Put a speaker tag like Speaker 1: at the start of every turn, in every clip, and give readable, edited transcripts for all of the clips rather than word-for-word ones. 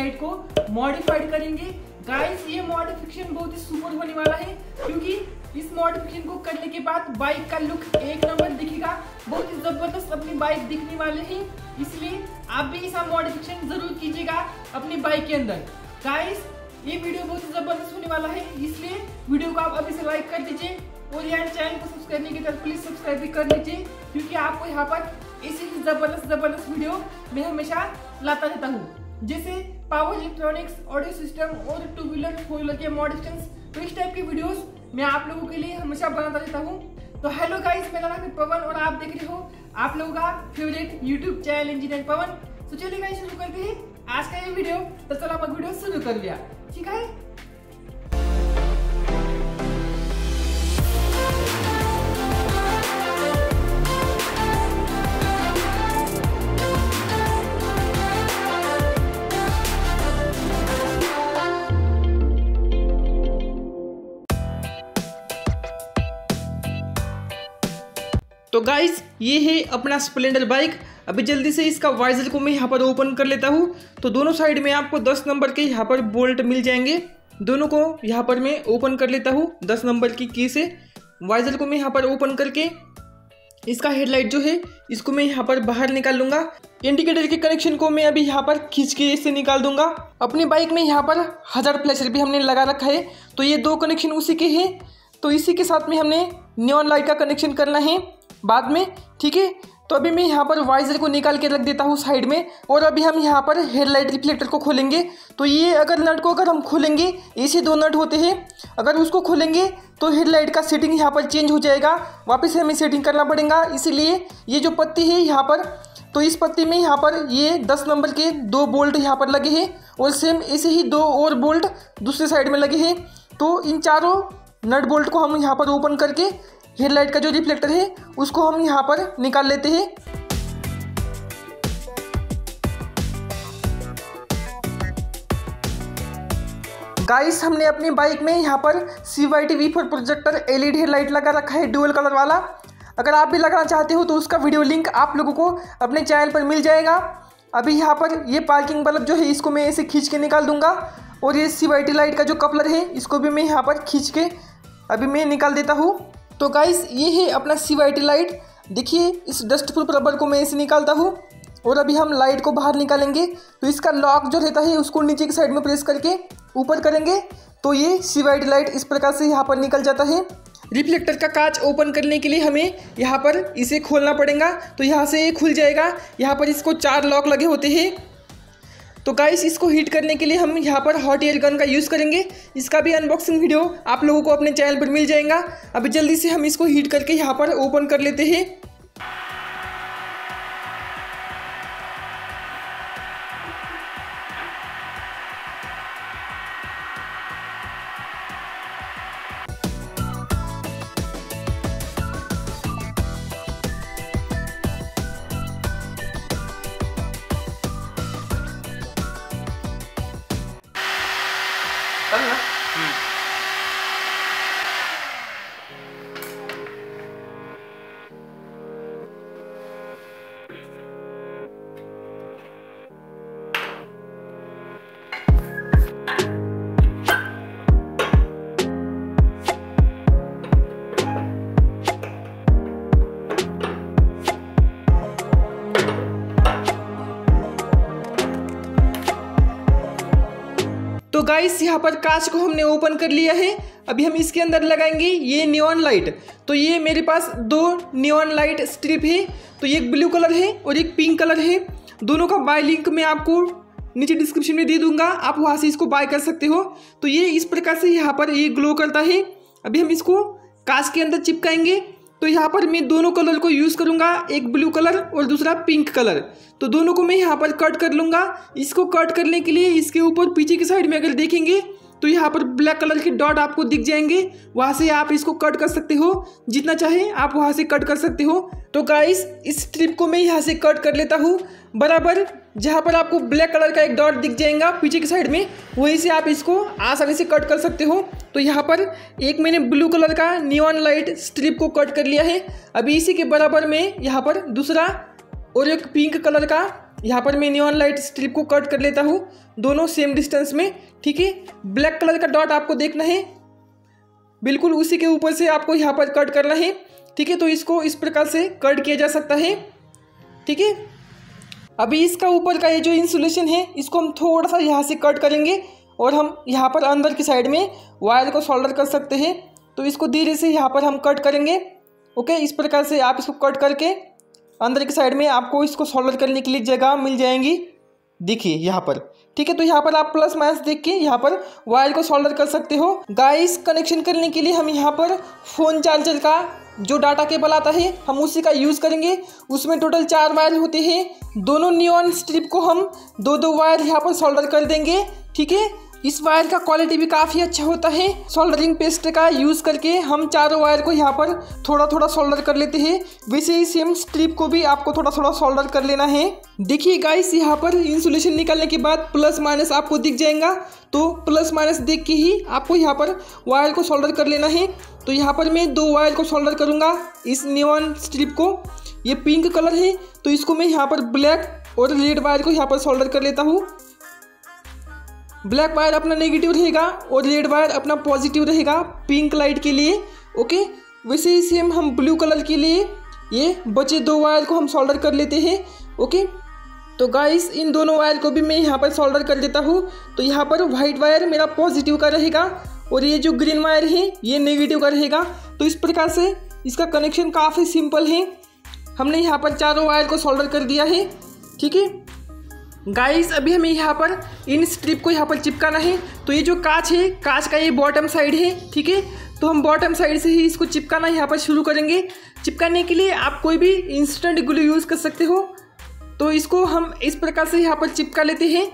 Speaker 1: Headlight को modified करेंगे। Guys ये मॉडिफिकेशन बहुत ही सुपर होने वाला है, क्योंकि इस मॉडिफिकेशन को करने के बाद बाइक का लुक एक नंबर दिखेगा, बहुत ही जबरदस्त अपनी बाइक दिखने वाले हैं। इसलिए आप भी ऐसा मॉडिफिकेशन जरूर कीजिएगा अपनी बाइक के अंदर। गाइस ये वीडियो बहुत ही जबरदस्त होने वाला है, इसलिए वीडियो को आप अभी से लाइक कर दीजिए और यार चैनल को सब्सक्राइब नहीं किया तो प्लीज सब्सक्राइब भी कर लीजिए, क्योंकि आपको यहाँ पर ऐसी ही जबरदस्त वीडियो मैं हमेशा लाता रहता हूँ, जैसे पावर इलेक्ट्रॉनिक्स, ऑडियो सिस्टम और टू व्हीलर फोर व्हीलर के मॉडिफिकेशंस। तो इस टाइप की वीडियोस मैं आप लोगों के लिए हमेशा बनाता रहता हूँ। तो हेलो गाइस, मेरा नाम है पवन और आप देख रहे हो आप लोगों का फेवरेट यूट्यूब चैनल इंजीनियर पवन। तो चलिए गाइस शुरू करते हैं आज का ये वीडियो। तो चलो हम वीडियो शुरू कर लिया, ठीक है। तो गाइस ये है अपना स्प्लेंडर बाइक। अभी जल्दी से इसका वाइजर को मैं यहाँ पर ओपन कर लेता हूँ। तो दोनों साइड में आपको 10 नंबर के यहाँ पर बोल्ट मिल जाएंगे, दोनों को यहाँ पर मैं ओपन कर लेता हूँ 10 नंबर की से। वाइजर को मैं यहाँ पर ओपन करके इसका हेडलाइट जो है इसको मैं यहाँ पर बाहर निकाल लूँगा। इंडिकेटर के कनेक्शन को मैं अभी यहाँ पर खींच के इससे निकाल दूंगा। अपनी बाइक में यहाँ पर हज़ार फ्लैशर भी हमने लगा रखा है, तो ये 2 कनेक्शन उसी के हैं। तो इसी के साथ में हमने नियॉन लाइट का कनेक्शन करना है बाद में, ठीक है। तो अभी मैं यहाँ पर वाइजर को निकाल के रख देता हूँ साइड में, और अभी हम यहाँ पर हेडलाइट रिफ्लेक्टर को खोलेंगे। तो ये अगर नट को अगर हम खोलेंगे, ऐसे 2 नट होते हैं, अगर उसको खोलेंगे तो हेडलाइट का सेटिंग यहाँ पर चेंज हो जाएगा, वापस हमें सेटिंग करना पड़ेगा। इसीलिए ये जो पत्ती है यहाँ पर, तो इस पत्ती में यहाँ पर ये 10 नंबर के 2 बोल्ट यहाँ पर लगे हैं, और सेम ऐसे ही 2 और बोल्ट दूसरे साइड में लगे हैं। तो इन चारों नट बोल्ट को हम यहाँ पर ओपन करके हेडलाइट का जो रिफ्लेक्टर है उसको हम यहाँ पर निकाल लेते हैं। गाइस हमने अपनी बाइक में यहाँ पर CYT V4 projector LED headlight लगा रखा है, डुअल कलर वाला। अगर आप भी लगाना चाहते हो तो उसका वीडियो लिंक आप लोगों को अपने चैनल पर मिल जाएगा। अभी यहाँ पर ये पार्किंग बल्ब जो है इसको मैं ऐसे खींच के निकाल दूंगा, और ये CYT लाइट का जो कपलर है इसको भी मैं यहाँ पर खींच के अभी मैं निकाल देता हूँ। तो गाइस ये है अपना CYT लाइट। देखिए इस डस्ट प्रूफ रबर को मैं ऐसे निकालता हूँ, और अभी हम लाइट को बाहर निकालेंगे। तो इसका लॉक जो रहता है उसको नीचे की साइड में प्रेस करके ऊपर करेंगे, तो ये CYT लाइट इस प्रकार से यहाँ पर निकल जाता है। रिफ्लेक्टर का कांच ओपन करने के लिए हमें यहाँ पर इसे खोलना पड़ेगा, तो यहाँ से ये खुल जाएगा। यहाँ पर इसको 4 लॉक लगे होते हैं। तो गाइस इसको हीट करने के लिए हम यहाँ पर हॉट एयर गन का यूज़ करेंगे। इसका भी अनबॉक्सिंग वीडियो आप लोगों को अपने चैनल पर मिल जाएगा। अभी जल्दी से हम इसको हीट करके यहाँ पर ओपन कर लेते हैं। तो गाइस यहाँ पर कांच को हमने ओपन कर लिया है। अभी हम इसके अंदर लगाएंगे ये नियॉन लाइट। तो ये मेरे पास 2 नियॉन लाइट स्ट्रिप है, तो ये एक ब्लू कलर है और एक पिंक कलर है। दोनों का बाय लिंक मैं आपको नीचे डिस्क्रिप्शन में दे दूंगा, आप वहाँ से इसको बाय कर सकते हो। तो ये इस प्रकार से यहाँ पर ये ग्लो करता है। अभी हम इसको कांच के अंदर चिपकाएंगे। तो यहाँ पर मैं दोनों कलर को यूज़ करूँगा, एक ब्लू कलर और दूसरा पिंक कलर। तो दोनों को मैं यहाँ पर कट कर लूँगा। इसको कट करने के लिए इसके ऊपर पीछे की साइड में अगर देखेंगे तो यहाँ पर ब्लैक कलर के डॉट आपको दिख जाएंगे, वहाँ से आप इसको कट कर सकते हो, जितना चाहे आप वहाँ से कट कर सकते हो। तो गाइस इस स्ट्रिप को मैं यहाँ से कट कर लेता हूँ बराबर, जहाँ पर आपको ब्लैक कलर का एक डॉट दिख जाएगा पीछे की साइड में, वहीं से आप इसको आसानी से कट कर सकते हो। तो यहाँ पर एक मैंने ब्लू कलर का नियॉन लाइट स्ट्रिप को कट कर लिया है। अभी इसी के बराबर में यहाँ पर दूसरा और एक पिंक कलर का यहाँ पर मैं नियॉन लाइट स्ट्रिप को कट कर लेता हूँ दोनों सेम डिस्टेंस में। ठीक है, ब्लैक कलर का डॉट आपको देखना है, बिल्कुल उसी के ऊपर से आपको यहाँ पर कट करना है। ठीक है, तो इसको इस प्रकार से कट किया जा सकता है। ठीक है, अभी इसका ऊपर का ये जो इंसुलेशन है इसको हम थोड़ा सा यहाँ से कट करेंगे और हम यहाँ पर अंदर की साइड में वायर को सोल्डर कर सकते हैं। तो इसको धीरे से यहाँ पर हम कट करेंगे। ओके, इस प्रकार से आप इसको कट करके अंदर की साइड में आपको इसको सोल्डर करने के लिए जगह मिल जाएंगी, देखिए यहाँ पर। ठीक है, तो यहाँ पर आप प्लस माइनस देख के यहाँ पर वायर को सोल्डर कर सकते हो। गाइस, कनेक्शन करने के लिए हम यहाँ पर फ़ोन चार्जर का जो डाटा केबल आता है हम उसी का यूज़ करेंगे। उसमें टोटल 4 वायर होते हैं। दोनों नियॉन स्ट्रिप को हम 2-2 वायर यहाँ पर सोल्डर कर देंगे। ठीक है, इस वायर का क्वालिटी भी काफ़ी अच्छा होता है। सोल्डरिंग पेस्ट का यूज़ करके हम चारों वायर को यहाँ पर थोड़ा थोड़ा सोल्डर कर लेते हैं। वैसे ही सेम स्ट्रिप को भी आपको थोड़ा थोड़ा सोल्डर कर लेना है। देखिए गाइस, यहाँ पर इंसुलेशन निकालने के बाद प्लस माइनस आपको दिख जाएगा। तो प्लस माइनस देख के ही आपको यहाँ पर वायर को सोल्डर कर लेना है। तो यहाँ पर मैं 2 वायर को सोल्डर करूँगा इस नियॉन स्ट्रिप को। ये पिंक कलर है तो इसको मैं यहाँ पर ब्लैक और रेड वायर को यहाँ पर सोल्डर कर लेता हूँ। ब्लैक वायर अपना नेगेटिव रहेगा और रेड वायर अपना पॉजिटिव रहेगा पिंक लाइट के लिए। ओके, वैसे ही सेम हम ब्लू कलर के लिए ये बचे 2 वायर को हम सोल्डर कर लेते हैं। ओके, तो गाइस, इन दोनों वायर को भी मैं यहाँ पर सोल्डर कर देता हूँ। तो यहाँ पर वाइट वायर मेरा पॉजिटिव का रहेगा और ये जो ग्रीन वायर है ये नेगेटिव का रहेगा। तो इस प्रकार से इसका कनेक्शन काफ़ी सिंपल है। हमने यहाँ पर चारों वायर को सोल्डर कर दिया है। ठीक है गाइस, अभी हमें यहाँ पर इन स्ट्रिप को यहाँ पर चिपकाना है। तो ये जो कांच है, कांच का ये बॉटम साइड है। ठीक है, तो हम बॉटम साइड से ही इसको चिपकाना यहाँ पर शुरू करेंगे। चिपकाने के लिए आप कोई भी इंस्टेंट ग्लू यूज़ कर सकते हो। तो इसको हम इस प्रकार से यहाँ पर चिपका लेते हैं।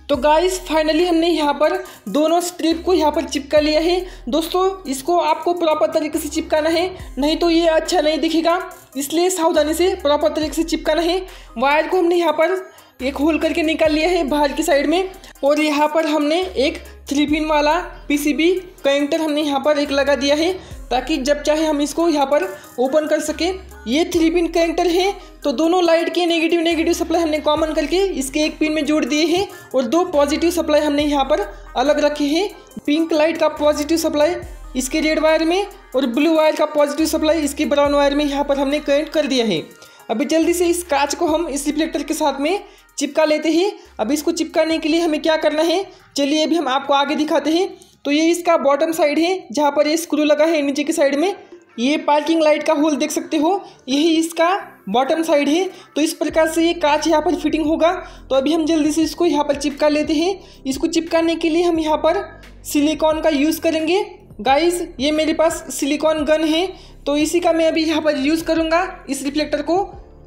Speaker 1: तो गाइस, फाइनली हमने यहाँ पर दोनों स्ट्रिप को यहाँ पर चिपका लिया है। दोस्तों, इसको आपको प्रॉपर तरीके से चिपकाना है, नहीं तो ये अच्छा नहीं दिखेगा। इसलिए सावधानी से प्रॉपर तरीके से चिपकाना है। वायर को हमने यहाँ पर एक होल करके निकाल लिया है बाहर की साइड में। और यहाँ पर हमने एक 3 पिन वाला PCB कनेक्टर हमने यहाँ पर एक लगा दिया है, ताकि जब चाहे हम इसको यहाँ पर ओपन कर सकें। ये 3 पिन कनेक्टर है, तो दोनों लाइट के नेगेटिव सप्लाई हमने कॉमन करके इसके एक पिन में जोड़ दिए हैं और 2 पॉजिटिव सप्लाई हमने यहाँ पर अलग रखे हैं। पिंक लाइट का पॉजिटिव सप्लाई इसके रेड वायर में और ब्लू वायर का पॉजिटिव सप्लाई इसके ब्राउन वायर में यहाँ पर हमने कनेक्ट कर दिया है। अभी जल्दी से इस कांच को हम इस रिफ्लेक्टर के साथ में चिपका लेते हैं। अब इसको चिपकाने के लिए हमें क्या करना है, चलिए अभी हम आपको आगे दिखाते हैं। तो ये इसका बॉटम साइड है जहाँ पर ये स्क्रू लगा है नीचे की साइड में। ये पार्किंग लाइट का होल देख सकते हो, यही इसका बॉटम साइड है। तो इस प्रकार से ये कांच यहाँ पर फिटिंग होगा। तो अभी हम जल्दी से इसको यहाँ पर चिपका लेते हैं। इसको चिपकाने के लिए हम यहाँ पर सिलिकॉन का यूज़ करेंगे। गाइस, ये मेरे पास सिलिकॉन गन है, तो इसी का मैं अभी यहाँ पर यूज़ करूँगा इस रिफ्लेक्टर को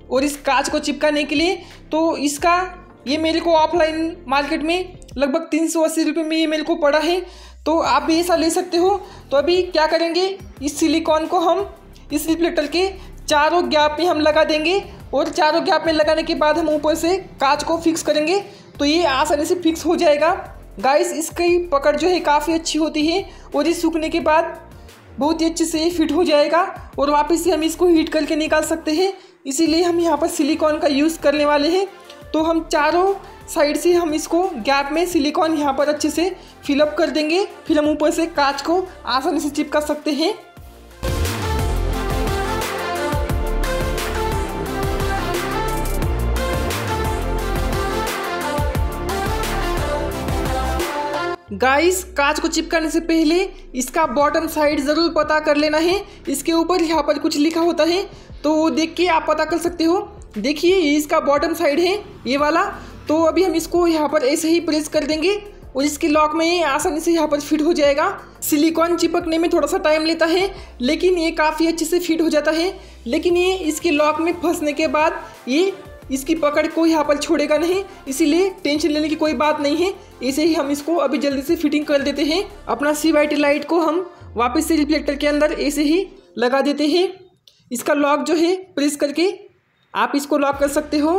Speaker 1: और इस कांच को चिपकाने के लिए। तो इसका ये मेरे को ऑफलाइन मार्केट में लगभग 380 रुपये में ये मेरे को पड़ा है, तो आप भी ऐसा ले सकते हो। तो अभी क्या करेंगे, इस सिलिकॉन को हम इस रिफ्लेक्टर के चारों गैप में हम लगा देंगे और चारों गैप में लगाने के बाद हम ऊपर से कांच को फिक्स करेंगे, तो ये आसानी से फिक्स हो जाएगा। गाइस, इसकी पकड़ जो है काफ़ी अच्छी होती है और ये सूखने के बाद बहुत ही अच्छे से फिट हो जाएगा और वापस से हम इसको हीट करके निकाल सकते हैं। इसीलिए हम यहाँ पर सिलिकॉन का यूज़ करने वाले हैं। तो हम चारों साइड से हम इसको गैप में सिलिकॉन यहाँ पर अच्छे से फिलअप कर देंगे, फिर हम ऊपर से कांच को आसानी से चिपका सकते हैं। गाइस, कांच को चिपकाने से पहले इसका बॉटम साइड ज़रूर पता कर लेना है। इसके ऊपर यहाँ पर कुछ लिखा होता है, तो देख के आप पता कर सकते हो। देखिए ये इसका बॉटम साइड है ये वाला। तो अभी हम इसको यहाँ पर ऐसे ही प्रेस कर देंगे और इसके लॉक में ये आसानी से यहाँ पर फिट हो जाएगा। सिलिकॉन चिपकने में थोड़ा सा टाइम लेता है लेकिन ये काफ़ी अच्छे से फिट हो जाता है। लेकिन ये इसके लॉक में फंसने के बाद ये इसकी पकड़ को यहाँ पर छोड़ेगा नहीं, इसीलिए टेंशन लेने की कोई बात नहीं है। ऐसे ही हम इसको अभी जल्दी से फिटिंग कर देते हैं। अपना CYT लाइट को हम वापस से रिफ्लेक्टर के अंदर ऐसे ही लगा देते हैं। इसका लॉक जो है प्रेस करके आप इसको लॉक कर सकते हो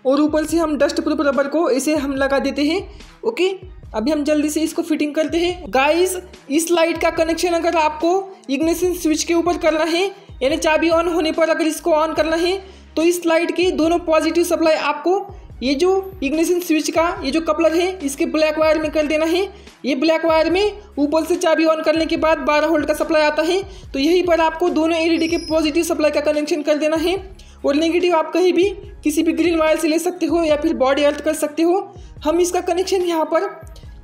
Speaker 1: और ऊपर से हम डस्ट प्रूफ रबर को ऐसे हम लगा देते हैं। ओके, अभी हम जल्दी से इसको फिटिंग करते हैं। गाइस इस लाइट का कनेक्शन अगर आपको इग्निशन स्विच के ऊपर करना है, यानी चाबी ऑन होने पर अगर इसको ऑन करना है, तो इस लाइट की दोनों पॉजिटिव सप्लाई आपको ये जो इग्निशन स्विच का ये जो कपलर है इसके ब्लैक वायर में कर देना है। ये ब्लैक वायर में ऊपर से चाबी ऑन करने के बाद 12 वोल्ट का सप्लाई आता है, तो यहीं पर आपको दोनों LED के पॉजिटिव सप्लाई का कनेक्शन कर देना है और नेगेटिव आप कहीं भी किसी भी ग्रीन वायर से ले सकते हो या फिर बॉडी अर्थ कर सकते हो। हम इसका कनेक्शन यहाँ पर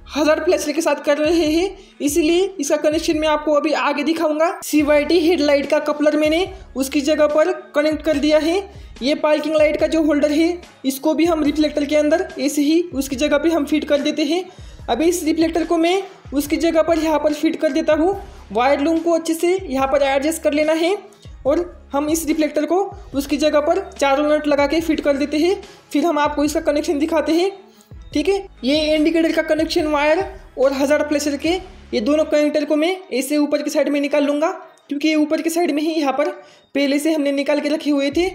Speaker 1: 1000 फ्लैशलाइट के साथ कर रहे हैं, इसीलिए इसका कनेक्शन मैं आपको अभी आगे दिखाऊंगा। CYT हेडलाइट का कपलर मैंने उसकी जगह पर कनेक्ट कर दिया है। ये पार्किंग लाइट का जो होल्डर है इसको भी हम रिफ्लेक्टर के अंदर ऐसे ही उसकी जगह पे हम फिट कर देते हैं। अभी इस रिफ्लेक्टर को मैं उसकी जगह पर यहाँ पर फिट कर देता हूँ। वायर लूम को अच्छे से यहाँ पर एडजस्ट कर लेना है और हम इस रिफ्लेक्टर को उसकी जगह पर चारों नट लगा के फिट कर देते हैं। फिर हम आपको इसका कनेक्शन दिखाते हैं। ठीक है, ये इंडिकेटर का कनेक्शन वायर और 1000 प्लेसर के ये दोनों कनेक्टर को मैं ऐसे ऊपर की साइड में निकाल लूँगा, क्योंकि ये ऊपर की साइड में ही यहाँ पर पहले से हमने निकाल के रखे हुए थे।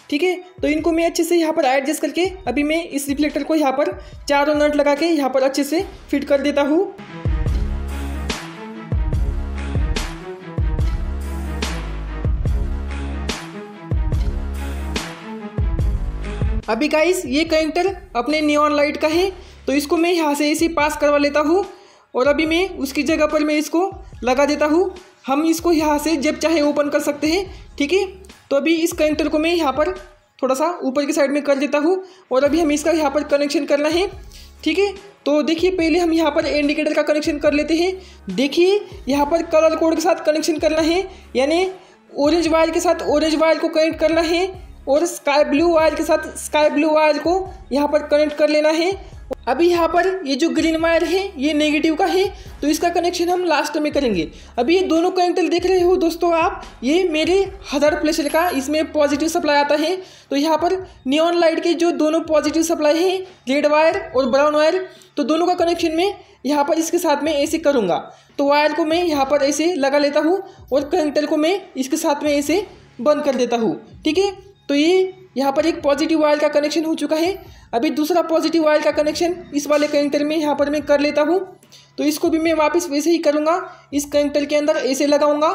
Speaker 1: ठीक है, तो इनको मैं अच्छे से यहाँ पर एडजस्ट करके अभी मैं इस रिफ्लेक्टर को यहाँ पर चारों नट लगा के यहाँ पर अच्छे से फिट कर देता हूँ। अभी गाइस ये कनेक्टर अपने नियॉन लाइट का है, तो इसको मैं यहाँ से ऐसे पास करवा लेता हूँ और अभी मैं उसकी जगह पर मैं इसको लगा देता हूँ। हम इसको यहाँ से जब चाहे ओपन कर सकते हैं। ठीक है, तो अभी इस कनेक्टर को मैं यहाँ पर थोड़ा सा ऊपर की साइड में कर देता हूँ और अभी हम इसका यहाँ पर कनेक्शन करना है। ठीक है, तो देखिए पहले हम यहाँ पर इंडिकेटर का कनेक्शन कर लेते हैं। देखिए यहाँ पर कलर कोड के साथ कनेक्शन करना है, यानी ऑरेंज वायर के साथ ऑरेंज वायर को कनेक्ट करना है और स्काई ब्लू वायर के साथ स्काई ब्लू वायर को यहाँ पर कनेक्ट कर लेना है। अभी यहाँ पर ये जो ग्रीन वायर है ये नेगेटिव का है, तो इसका कनेक्शन हम लास्ट में करेंगे। अभी ये दोनों कनेक्टर देख रहे हो दोस्तों आप, ये मेरे 1000 प्लेसर का इसमें पॉजिटिव सप्लाई आता है। तो यहाँ पर नियॉन लाइट के जो दोनों पॉजिटिव सप्लाई है रेड वायर और ब्राउन वायर, तो दोनों का कनेक्शन में यहाँ पर इसके साथ में ऐसे करूँगा। तो वायर को मैं यहाँ पर ऐसे लगा लेता हूँ और कनेक्टर को मैं इसके साथ में ऐसे बंद कर देता हूँ। ठीक है, तो ये यहाँ पर एक पॉजिटिव वायर का कनेक्शन हो चुका है। अभी दूसरा पॉजिटिव वायर का कनेक्शन इस वाले कनेक्टर में यहाँ पर मैं कर लेता हूँ। तो इसको भी मैं वापस वैसे ही करूँगा, इस कनेक्टर के अंदर ऐसे लगाऊंगा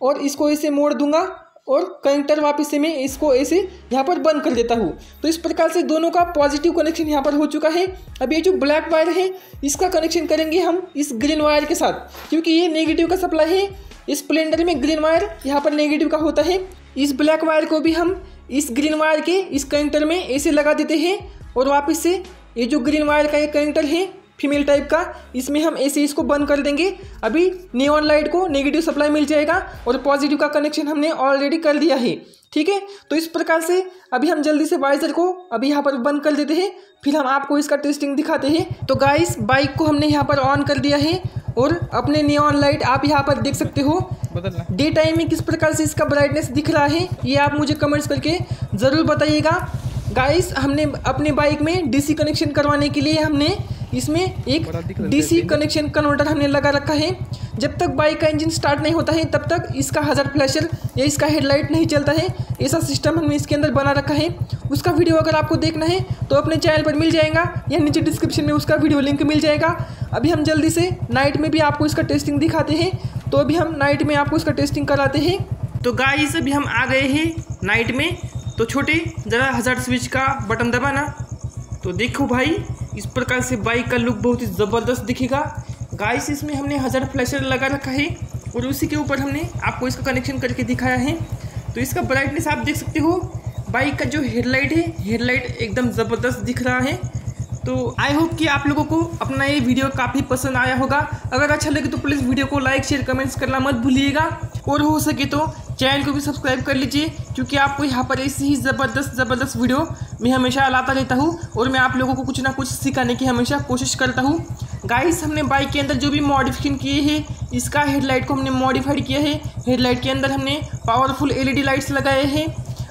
Speaker 1: और इसको ऐसे मोड़ दूंगा और कनेक्टर वापस से मैं इसको ऐसे यहाँ पर बंद कर देता हूँ। तो इस प्रकार से दोनों का पॉजिटिव कनेक्शन यहाँ पर हो चुका है। अब ये जो ब्लैक वायर है इसका कनेक्शन करेंगे हम इस ग्रीन वायर के साथ, क्योंकि ये नेगेटिव का सप्लाई है। इस स्प्लेंडर में ग्रीन वायर यहाँ पर नेगेटिव का होता है। इस ब्लैक वायर को भी हम इस ग्रीन वायर के इस कनेक्टर में ऐसे लगा देते हैं और वापस से ये जो ग्रीन वायर का ये कनेक्टर है फीमेल टाइप का, इसमें हम ऐसे इसको बंद कर देंगे। अभी नियॉन लाइट को नेगेटिव सप्लाई मिल जाएगा और पॉजिटिव का कनेक्शन हमने ऑलरेडी कर दिया है। ठीक है, तो इस प्रकार से अभी हम जल्दी से वाइजर को अभी यहाँ पर बंद कर देते हैं, फिर हम आपको इसका टेस्टिंग दिखाते हैं। तो गाइस बाइक को हमने यहाँ पर ऑन कर दिया है और अपने नियॉन लाइट आप यहाँ पर देख सकते हो डे टाइम में किस प्रकार से इसका ब्राइटनेस दिख रहा है, ये आप मुझे कमेंट्स करके ज़रूर बताइएगा। गाइस हमने अपने बाइक में डीसी कनेक्शन करवाने के लिए हमने इसमें एक डीसी कनेक्शन कन्वर्टर हमने लगा रखा है। जब तक बाइक का इंजन स्टार्ट नहीं होता है तब तक इसका हज़ार फ्लैशर या इसका हेडलाइट नहीं चलता है। ऐसा सिस्टम हमने इसके अंदर बना रखा है। उसका वीडियो अगर आपको देखना है तो अपने चैनल पर मिल जाएगा या नीचे डिस्क्रिप्शन में उसका वीडियो लिंक मिल जाएगा। अभी हम जल्दी से नाइट में भी आपको इसका टेस्टिंग दिखाते हैं, तो अभी हम नाइट में आपको इसका टेस्टिंग कराते हैं। तो गाइस अभी हम आ गए हैं नाइट में। तो छोटे ज़रा हज़ार स्विच का बटन दबाना, तो देखो भाई इस प्रकार से बाइक का लुक बहुत ही ज़बरदस्त दिखेगा। गाइस इसमें हमने हज़ार फ्लैशर लगा रखा है और उसी के ऊपर हमने आपको इसका कनेक्शन करके दिखाया है। तो इसका ब्राइटनेस आप देख सकते हो। बाइक का जो हेडलाइट है, हेडलाइट एकदम ज़बरदस्त दिख रहा है। तो आई होप कि आप लोगों को अपना ये वीडियो काफ़ी पसंद आया होगा। अगर अच्छा लगे तो प्लीज़ वीडियो को लाइक शेयर कमेंट्स करना मत भूलिएगा, और हो सके तो चैनल को भी सब्सक्राइब कर लीजिए, क्योंकि आपको यहाँ पर ऐसी ही ज़बरदस्त वीडियो मैं हमेशा लाता रहता हूँ और मैं आप लोगों को कुछ ना कुछ सिखाने की हमेशा कोशिश करता हूँ। गाइस, हमने बाइक के अंदर जो भी मॉडिफिकेशन किए हैं, इसका हेडलाइट को हमने मॉडिफाइड किया है। हेडलाइट के अंदर हमने पावरफुल LED लाइट्स लगाए हैं,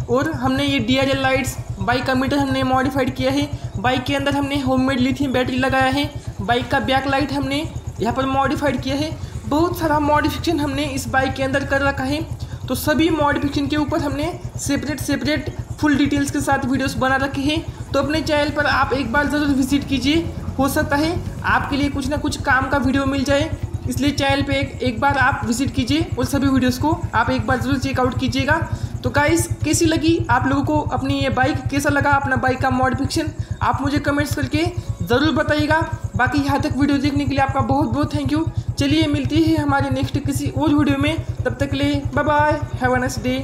Speaker 1: और हमने ये DRL लाइट्स, बाइक का मीटर हमने मॉडिफाइड किया है। बाइक के अंदर हमने होममेड लिथियम बैटरी लगाया है। बाइक का बैक लाइट हमने यहाँ पर मॉडिफाइड किया है। बहुत सारा मॉडिफिकेशन हमने इस बाइक के अंदर कर रखा है। तो सभी मॉडिफिकेशन के ऊपर हमने सेपरेट फुल डिटेल्स के साथ वीडियोस बना रखे हैं। तो अपने चैनल पर आप एक बार ज़रूर विजिट कीजिए, हो सकता है आपके लिए कुछ ना कुछ काम का वीडियो मिल जाए। इसलिए चैनल पे एक बार आप विजिट कीजिए और सभी वीडियोस को आप एक बार ज़रूर चेकआउट कीजिएगा। तो गाइस, कैसी लगी आप लोगों को अपनी ये बाइक, कैसा लगा अपना बाइक का मॉडिफिकेशन, आप मुझे कमेंट्स करके ज़रूर बताइएगा। बाकी यहाँ तक वीडियो देखने के लिए आपका बहुत बहुत थैंक यू। चलिए मिलती है हमारे नेक्स्ट किसी और वीडियो में, तब तक के लिए bye bye, have a nice day.